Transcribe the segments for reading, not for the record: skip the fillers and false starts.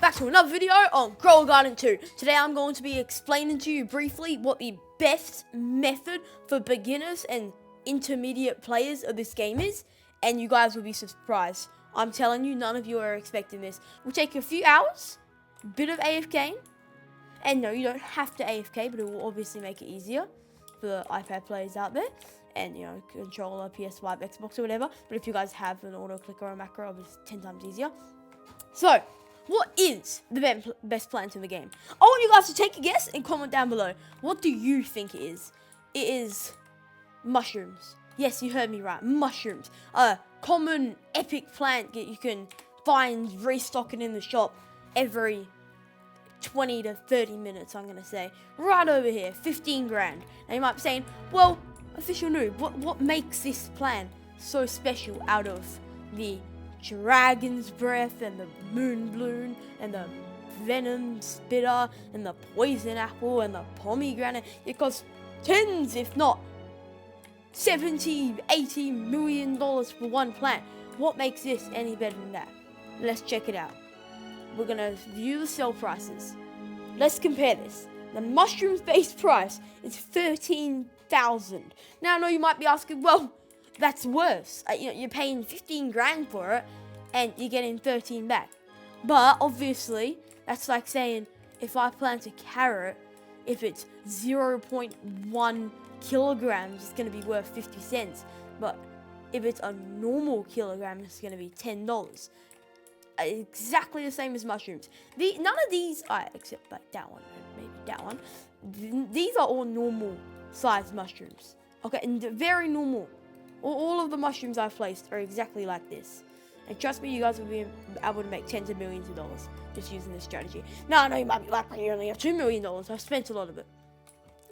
back to another video on Grow a Garden 2. Today I'm going to be explaining to you briefly what the best method for beginners and intermediate players of this game is, and you guys will be surprised. I'm telling you, none of you are expecting this. We'll take a few hours, a bit of AFK, and no, you don't have to AFK, but it will obviously make it easier for the iPad players out there, and you know, controller, PS5, Xbox, or whatever. But if you guys have an auto clicker or a macro, it's 10 times easier. So, what is the best plant in the game? I want you guys to take a guess and comment down below. What do you think it is? It is mushrooms. Yes, you heard me right. Mushrooms. A common epic plant that you can find restocking in the shop every 20 to 30 minutes, I'm going to say. Right over here, 15 grand. Now you might be saying, well, official noob, what makes this plant so special out of the dragon's breath and the moon bloom and the venom spitter and the poison apple and the pomegranate? It costs tens, if not 70, 80 million dollars for one plant. What makes this any better than that? Let's check it out. We're gonna view the sell prices. Let's compare this. The mushrooms base price is 13,000. Now I know you might be asking, well, that's worse. You're paying 15 grand for it, and you're getting 13 back. But obviously, that's like saying if I plant a carrot, if it's 0.1 kilograms, it's going to be worth 50 cents. But if it's a normal kilogram, it's going to be $10. Exactly the same as mushrooms. None of these, except like that one, maybe that one. These are all normal sized mushrooms. Okay, and they're very normal. All of the mushrooms I've placed are exactly like this. And trust me, you guys will be able to make tens of millions of dollars just using this strategy. Now, I know you might be like, you only have $2 million. I've spent a lot of it.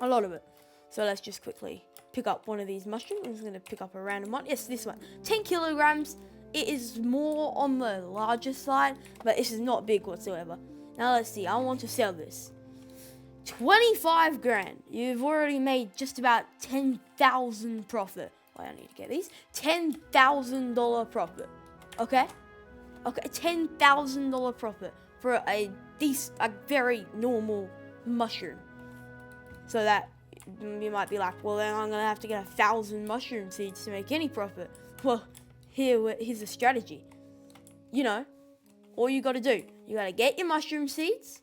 A lot of it. So let's just quickly pick up one of these mushrooms. I'm just going to pick up a random one. Yes, this one. 10 kilograms. It is more on the larger side, but this is not big whatsoever. Now, let's see. I want to sell this. 25 grand. You've already made just about 10,000 profit. I need to get these. $10,000 profit. Okay? Okay, $10,000 profit for a very normal mushroom. So that you might be like, well, then I'm going to have to get 1,000 mushroom seeds to make any profit. Well, here's a strategy. You know, all you got to do, you got to get your mushroom seeds,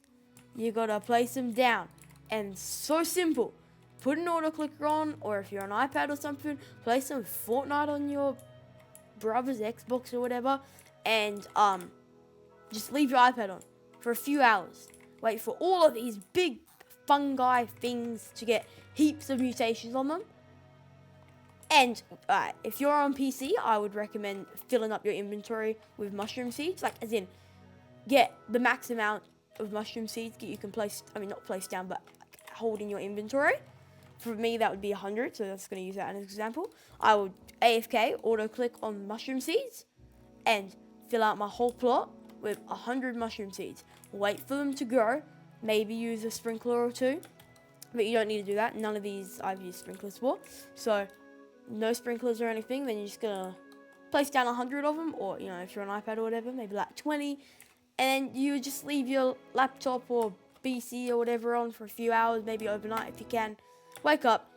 you got to place them down. And so simple. Put an auto clicker on, or if you're on iPad or something, play some Fortnite on your brother's Xbox or whatever, and just leave your iPad on for a few hours. Wait for all of these big fungi things to get heaps of mutations on them. And if you're on PC, I would recommend filling up your inventory with mushroom seeds, like as in get the max amount of mushroom seeds that you can place. I mean, not place down, but hold in your inventory. For me, that would be 100, so that's going to use that as an example. I would AFK, auto-click on mushroom seeds, and fill out my whole plot with 100 mushroom seeds. Wait for them to grow, maybe use a sprinkler or two, but you don't need to do that. None of these I've used sprinklers for, so no sprinklers or anything. Then you're just going to place down 100 of them, or, you know, if you're on iPad or whatever, maybe like 20, and then you just leave your laptop or PC or whatever on for a few hours, maybe overnight if you can. Wake up,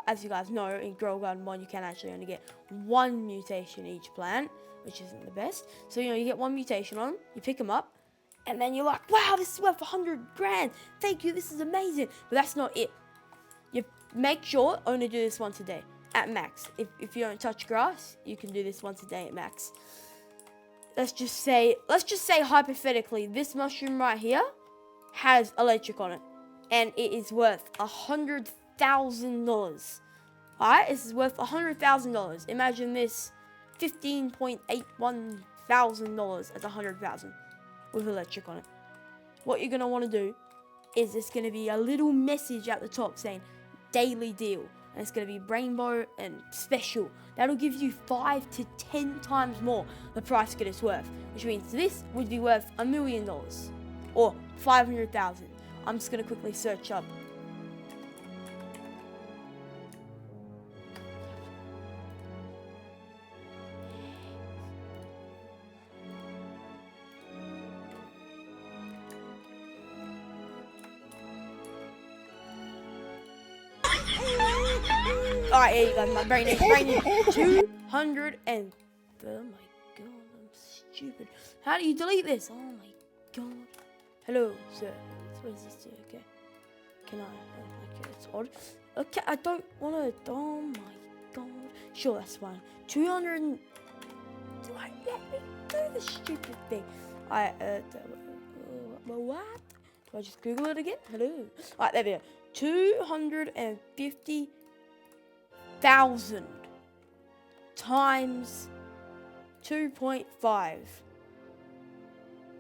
as you guys know, in Grow a Garden 1, you can actually only get one mutation each plant, which isn't the best. So, you know, you get one mutation on them, you pick them up, and then you're like, wow, this is worth 100 grand. Thank you, this is amazing. But that's not it. You make sure only do this once a day at max. If you don't touch grass, you can do this once a day at max. Let's just say hypothetically, this mushroom right here has electric on it, and it is worth $100,000. Alright, this is worth $100,000. Imagine this $15.81 thousand as $100,000 with electric on it. What you're gonna want to do is there's gonna be a little message at the top saying daily deal, and it's gonna be rainbow and special. That'll give you 5 to 10 times more the price that it's worth, which means this would be worth $1 million or 500,000. I'm just gonna quickly search up. Alright, yeah, you guys, my brain is 200 and... Oh my god, I'm stupid. How do you delete this? Oh my god. Hello, sir. What does this do? Okay. Can I? Okay, it's odd. Okay, I don't want to... Oh my god. Sure, that's fine. 200 and... Let me do the stupid thing. What? Do I just Google it again? Hello. Alright, there we go. 250,000 times 2.5.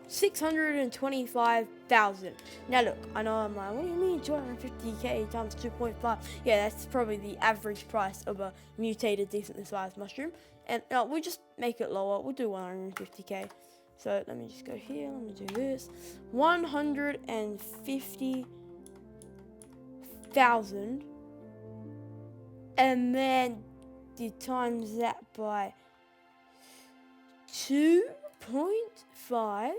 625,000. Now look, I know I'm like, what do you mean 250k times 2.5? Yeah, that's probably the average price of a mutated, decently sized mushroom. And we'll just make it lower. We'll do 150k. So let me just go here. Let me do this. 150,000. And then you times that by 2.5,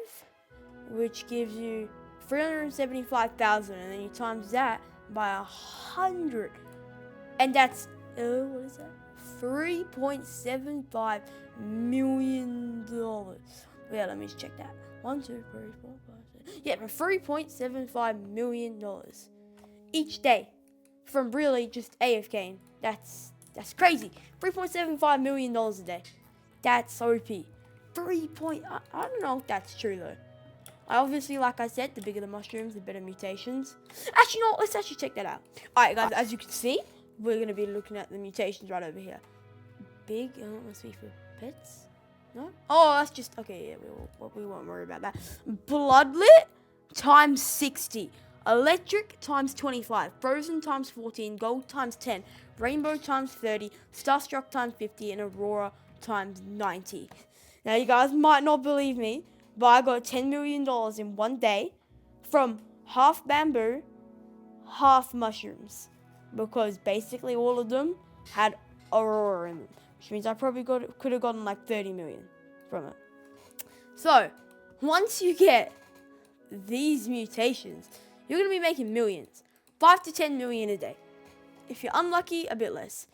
which gives you 375,000, and then you times that by 100, and that's what is that? $3.75 million. Yeah, let me just check that. 1, 2, 3, 4, 5, 6. Yeah, for $3.75 million each day from really just AFKing. That's crazy. $3.75 million a day. That's OP. I don't know if that's true though. Obviously, like I said, the bigger the mushrooms, the better mutations. Actually, no, let's actually check that out. Alright guys, as you can see, we're going to be looking at the mutations right over here. Big, must be for pets? No? Oh, that's just, okay, yeah, we won't worry about that. Bloodlit times 60. Electric times 25. Frozen times 14. Gold times 10. Rainbow times 30. Starstruck times 50. And Aurora times 90. Now, you guys might not believe me, but I got $10 million in one day from half bamboo, half mushrooms. Because basically all of them had Aurora in them. Which means I probably could have gotten like 30 million from it. So, once you get these mutations, you're going to be making millions. 5 to 10 million a day. If you're unlucky, a bit less.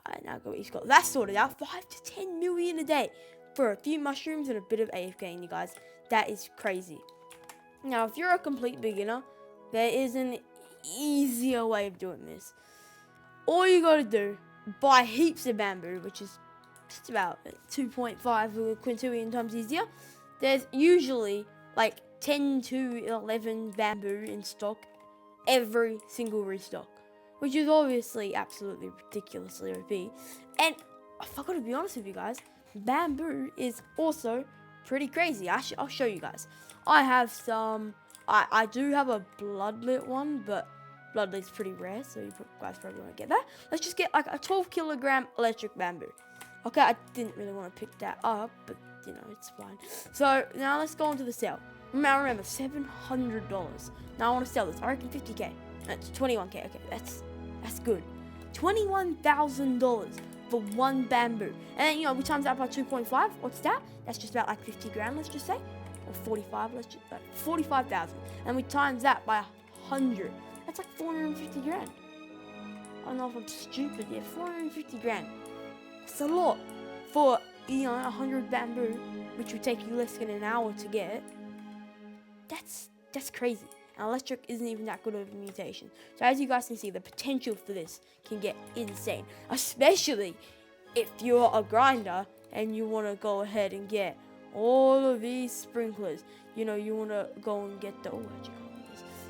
Alright, now he's got that sorted out. 5 to 10 million a day for a few mushrooms and a bit of AFK, you guys. That is crazy. Now, if you're a complete beginner, there is an easier way of doing this. All you got to do, buy heaps of bamboo, which is just about 2.5 or quintillion times easier. There's usually like 10 to 11 bamboo in stock every single restock, which is obviously absolutely ridiculously OP. And I forgot to be honest with you guys, bamboo is also pretty crazy. I'll show you guys. I have some, I do have a bloodlit one, but bloodlit's pretty rare, so you guys probably won't get that. Let's just get like a 12 kilogram electric bamboo. Okay, I didn't really want to pick that up, but you know, it's fine. So now let's go on to the sale. Now remember, $700. Now I want to sell this. I reckon 50k. That's 21k. Okay, that's good. $21,000 for one bamboo. And then, you know, we times that by 2.5. What's that? That's just about like 50 grand, let's just say. Or 45, let's just, 45,000. And we times that by 100. That's like 450 grand. I don't know if I'm stupid. Yeah, 450 grand. That's a lot for, you know, 100 bamboo, which would take you less than an hour to get. That's crazy. And electric isn't even that good of a mutation. So as you guys can see, the potential for this can get insane. Especially if you're a grinder and you want to go ahead and get all of these sprinklers. You know, you want to go and get the,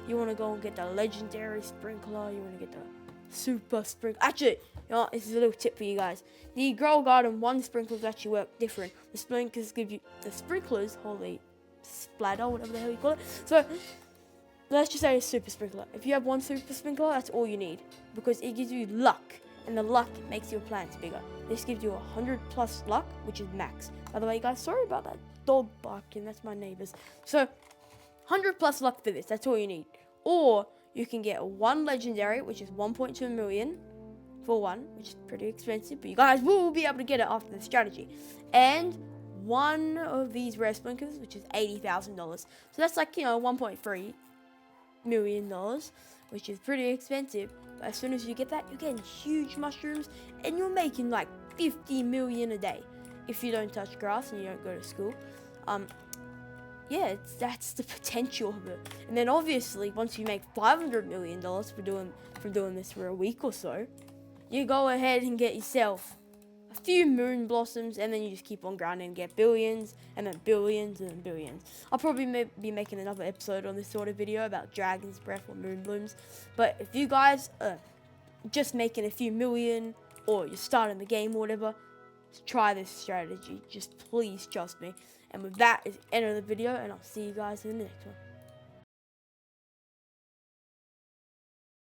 you want to go and get the legendary sprinkler. You want to get the super sprinkler. Actually, you know, this is a little tip for you guys. The Grow Garden 1 sprinklers actually work different. The sprinklers give you, the sprinklers, holy splatter, whatever the hell you call it. So, let's just say a super sprinkler. If you have one super sprinkler, that's all you need. Because it gives you luck. And the luck makes your plants bigger. This gives you 100 plus luck, which is max. By the way, guys, sorry about that dog barking. That's my neighbors. So, 100 plus luck for this. That's all you need. Or, you can get one legendary, which is 1.2 million for one, which is pretty expensive. But you guys will be able to get it after the strategy. And one of these rare sprinklers, which is $80,000. So, that's like, you know, $1.3 million. which is pretty expensive. But as soon as you get that, you're getting huge mushrooms, and you're making like 50 million a day if you don't touch grass and you don't go to school. Yeah, that's the potential of it. And then obviously, once you make $500 million from doing this for a week or so, you go ahead and get yourself a few moon blossoms, and then you just keep on grinding and get billions, and then billions, and then billions. I'll probably be making another episode on this sort of video about dragon's breath or moon blooms. But if you guys are just making a few million, or you're starting the game or whatever, try this strategy. Just please trust me. And with that is the end of the video, and I'll see you guys in the next one.